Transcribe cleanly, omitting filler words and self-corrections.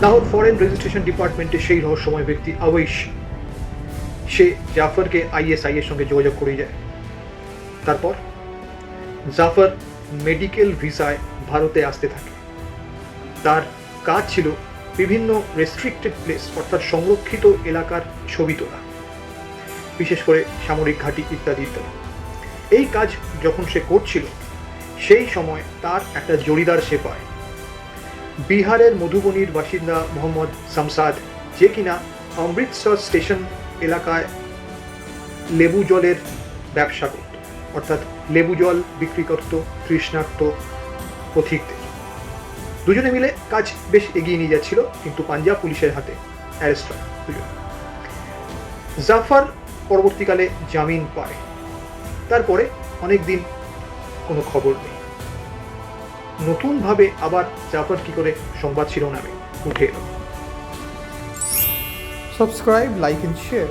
Lahore foreign registration ডিপার্টমেন্টে সেই রহস্যময় ব্যক্তি আওয়েশ, সে জাফরকে ISI এর সঙ্গে যোগাযোগ করে যায়। তারপর জাফর মেডিকেল ভিসায় ভারতে আসতে থাকে। তার কাজ ছিল বিভিন্ন রেস্ট্রিক্টেড প্লেস অর্থাৎ সংরক্ষিত এলাকার ছবি তোলা, বিশেষ করে সামরিক ঘাঁটি ইত্যাদি ইত্যাদি। এই কাজ যখন সে করছিল সেই সময় তার একটা জড়িদার সে পায়, বিহারের মধুবনীর বাসিন্দা মোহাম্মদ শামসাদ, যে কিনা অমৃতসর স্টেশন এলাকায় লেবু জলের ব্যবসা করত, অর্থাৎ লেবু জল বিক্রি করত তৃষ্ণার্ত পথিকদের। দুজনে মিলে কাজ বেশ এগিয়ে নিয়ে যাচ্ছিল, কিন্তু পাঞ্জাব পুলিশের হাতে অ্যারেস্ট হয় দুজন। জাফর পরবর্তীকালে জামিন পায়। তারপরে অনেক দিন কোনো খবর নেই। নতুনভাবে আবার জাফর কি করে সংবাদ শিরোনামে উঠে এলো। Subscribe, like and share.